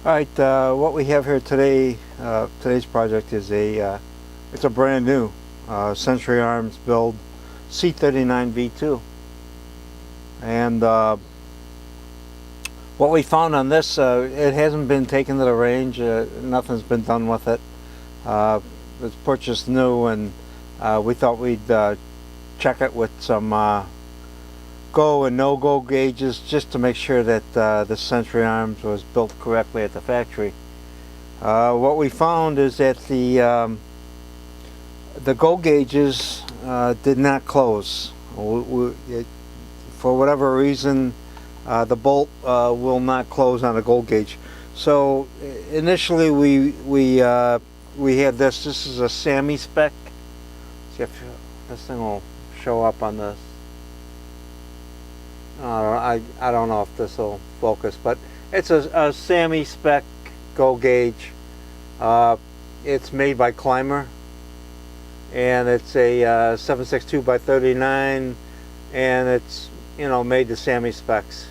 Alright, what we have here today, today's project is it's a brand new Century Arms build C39V2. And what we found on this, it hasn't been taken to the range, nothing's been done with it. It's purchased new, and we thought we'd check it with some go and no-go gauges just to make sure that the Century Arms was built correctly at the factory. What we found is that the go gauges did not close. For whatever reason, the bolt will not close on the go gauge. So initially we had this. This is a SAAMI spec. See if this thing will show up on this. I don't know if this will focus, but it's a SAAMI spec go gauge. It's made by Climber, and it's a 762x39, and it's, you know, made to SAAMI specs.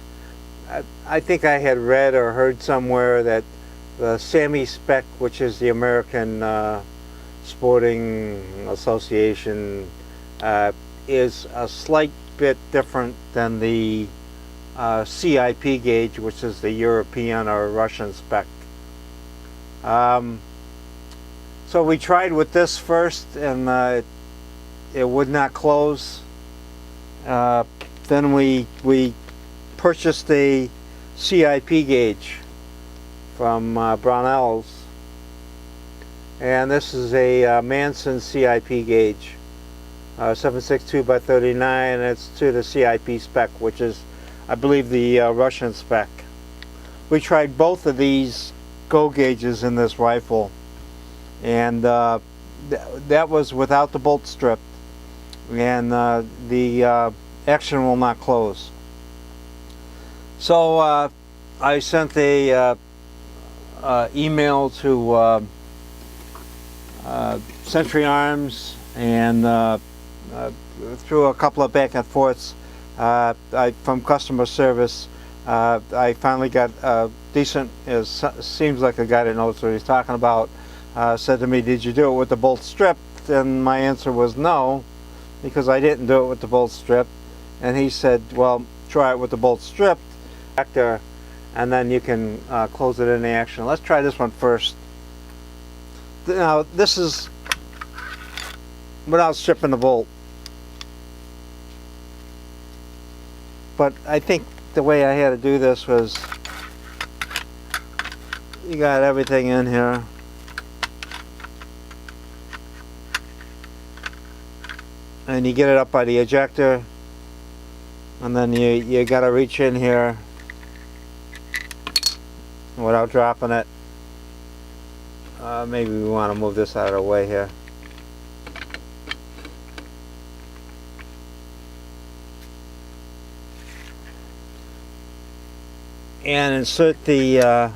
I think I had read or heard somewhere that the SAAMI spec, which is the American Sporting Association, is a slight bit different than the CIP gauge, which is the European or Russian spec. So we tried with this first, and it would not close. Then we purchased a CIP gauge from Brownells, and this is a Manson CIP gauge. 762x39, and it's to the CIP spec, which is, I believe, the Russian spec. We tried both of these go gauges in this rifle, and that was without the bolt strip, and the action will not close. So I sent a email to Century Arms, and through a couple of back and forths from customer service, I finally got a decent, seems like a guy that knows what he's talking about, said to me, "Did you do it with the bolt strip?" And my answer was no, because I didn't do it with the bolt strip. And he said, "Well, try it with the bolt strip, and then you can close it in the action." Let's try this one first. Now, this is without stripping the bolt. But I think the way I had to do this was, you got everything in here. And you get it up by the ejector, and then you got to reach in here without dropping it. Maybe we want to move this out of the way here. And insert the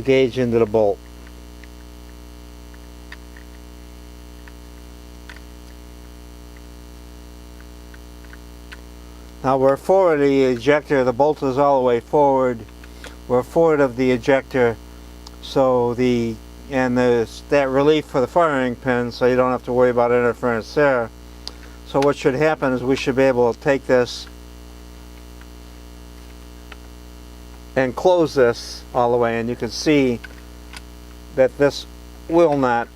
gauge into the bolt. Now we're forward of the ejector. The bolt is all the way forward. We're forward of the ejector, so there's that relief for the firing pin, so you don't have to worry about interference there. So what should happen is we should be able to take this and close this all the way, and you can see that this will not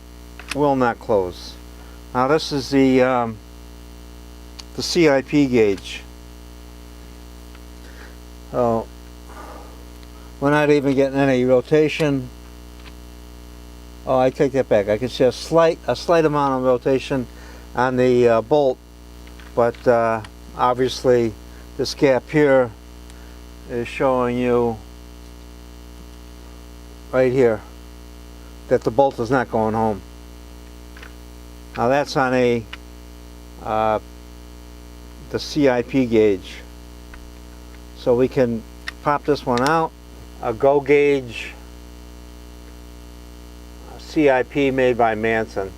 close. Now this is the CIP gauge. So we're not even getting any rotation. Oh, I take that back. I can see a slight amount of rotation on the bolt, but obviously this gap here is showing you right here that the bolt is not going home. Now that's on the CIP gauge, so we can pop this one out. A go gauge, CIP made by Manson.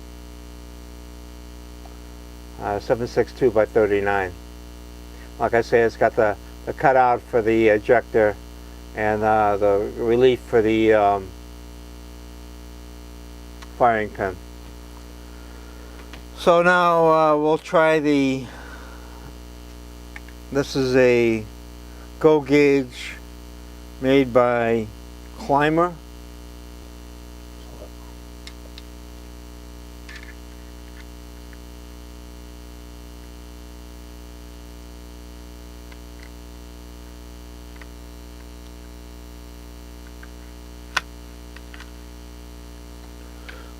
762x39. Like I say, it's got the cutout for the ejector and the relief for the firing pin. So now we'll try this is a GO gauge made by Climber.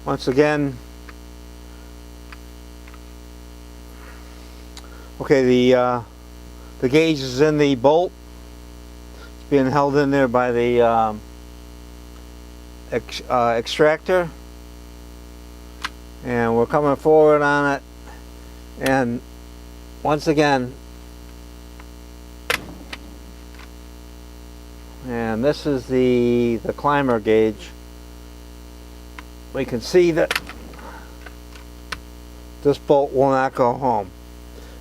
Once again, okay, the gauge is in the bolt. It's being held in there by the extractor, and we're coming forward on it. And once again, and this is the Climber gauge. We can see that this bolt will not go home.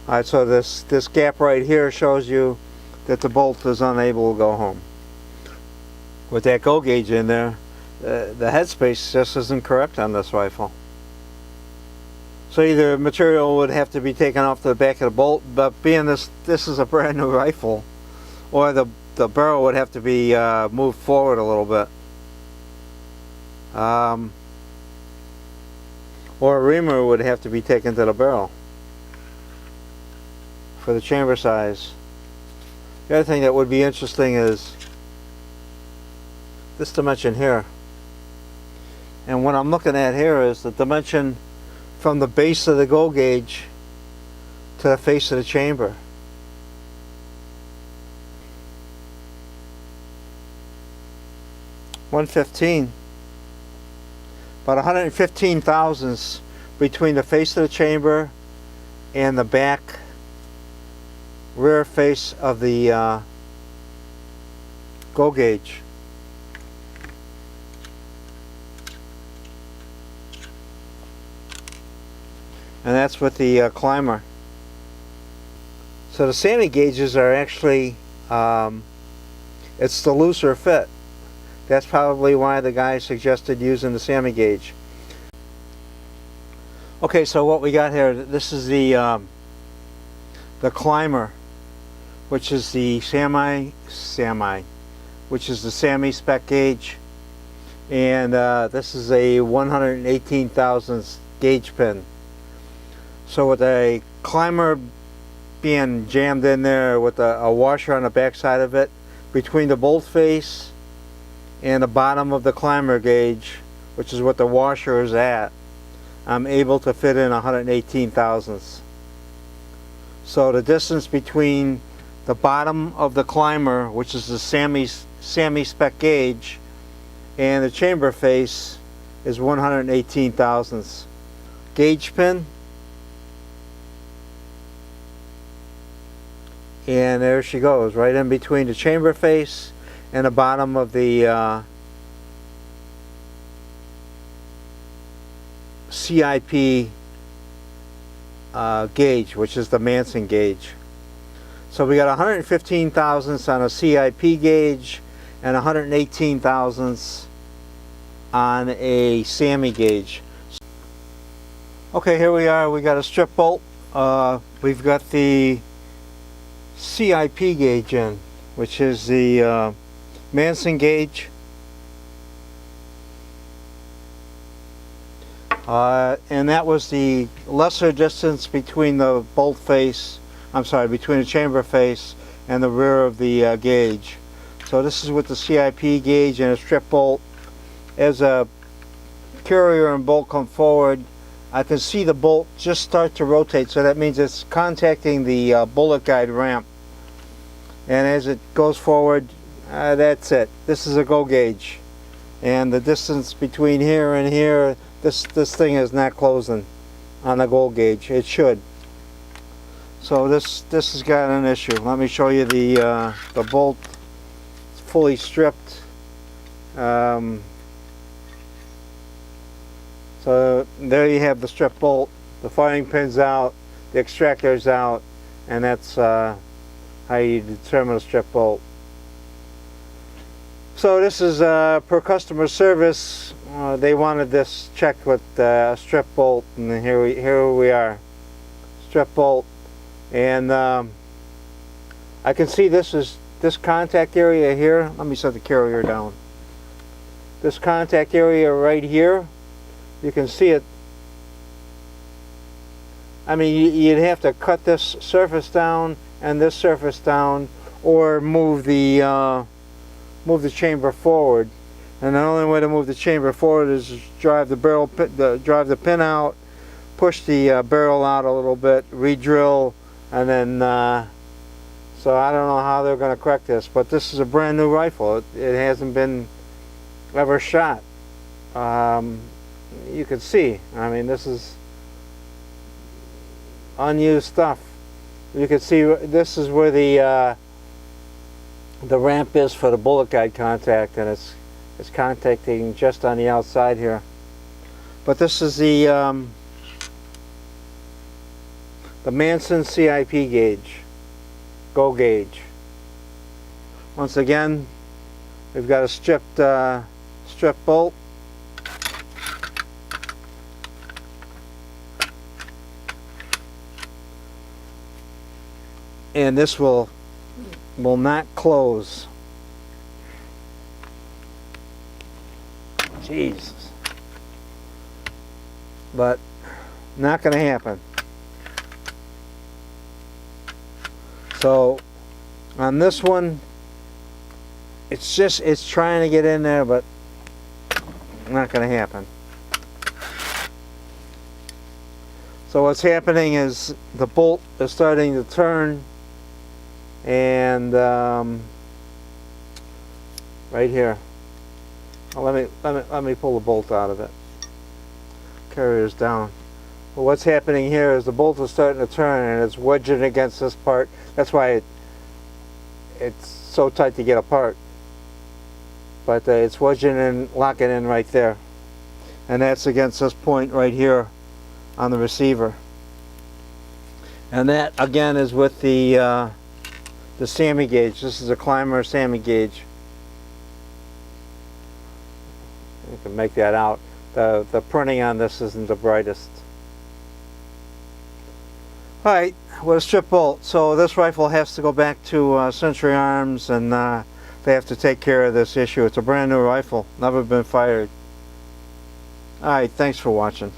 Alright, so this gap right here shows you that the bolt is unable to go home. With that GO gauge in there, the headspace just isn't correct on this rifle. So either material would have to be taken off the back of the bolt, but being this is a brand new rifle, or the barrel would have to be moved forward a little bit. Or a reamer would have to be taken to the barrel for the chamber size. The other thing that would be interesting is this dimension here. And what I'm looking at here is the dimension from the base of the GO gauge to the face of the chamber. .115. About 115 thousandths between the face of the chamber and the back rear face of the GO gauge. And that's with the Climber. So the SAAMI gauges are actually, it's the looser fit. That's probably why the guy suggested using the SAAMI gauge. Okay, so what we got here, this is the Climber, which is the SAAMI, which is the SAAMI spec gauge, and this is a 118 thousandths gauge pin. So with a Climber being jammed in there with a washer on the back side of it, between the bolt face and the bottom of the Climber gauge, which is what the washer is at, I'm able to fit in 118 thousandths. So the distance between the bottom of the Climber, which is the SAAMI spec gauge, and the chamber face is 118 thousandths. Gauge pin, and there she goes, right in between the chamber face and the bottom of the CIP gauge, which is the Manson gauge. So we got 115 thousandths on a CIP gauge and 118 thousandths on a SAAMI gauge. Okay, here we are. We got a strip bolt. We've got the CIP gauge in, which is the Manson gauge. And that was the lesser distance between the bolt face, between the chamber face and the rear of the gauge. So this is with the CIP gauge and a strip bolt. As a carrier and bolt come forward, I can see the bolt just start to rotate, so that means it's contacting the bullet guide ramp. And as it goes forward, that's it. This is a GO gauge. And the distance between here and here, this thing is not closing on the GO gauge. It should. So this has got an issue. Let me show you the bolt. It's fully stripped. So there you have the strip bolt. The firing pin's out, the extractor's out, and that's how you determine a strip bolt. So this is per customer service. They wanted this checked with a strip bolt, and here we are, strip bolt. And I can see this contact area here. Let me set the carrier down. This contact area right here, you can see it. I mean, you'd have to cut this surface down and this surface down, or move the chamber forward. And the only way to move the chamber forward is drive the barrel, drive the pin out, push the barrel out a little bit, re-drill, and then. So I don't know how they're going to correct this, but this is a brand new rifle. It hasn't been ever shot. You can see. I mean, this is unused stuff. You can see this is where the ramp is for the bullet guide contact, and it's contacting just on the outside here. But this is the Manson CIP gauge, GO gauge. Once again, we've got a strip bolt. And this will not close. Jesus. But not going to happen. So on this one, it's trying to get in there, but not going to happen. So what's happening is the bolt is starting to turn, and right here. Well, let me pull the bolt out of it. Carrier's down. Well, what's happening here is the bolt is starting to turn, and it's wedging against this part. That's why it's so tight to get apart. But it's wedging in, locking in right there, and that's against this point right here on the receiver. And that again is with the SAAMI gauge. This is a climber SAAMI gauge. You can make that out. The printing on this isn't the brightest. Alright, with a strip bolt. So this rifle has to go back to Century Arms, and they have to take care of this issue. It's a brand new rifle, never been fired. Alright, thanks for watching.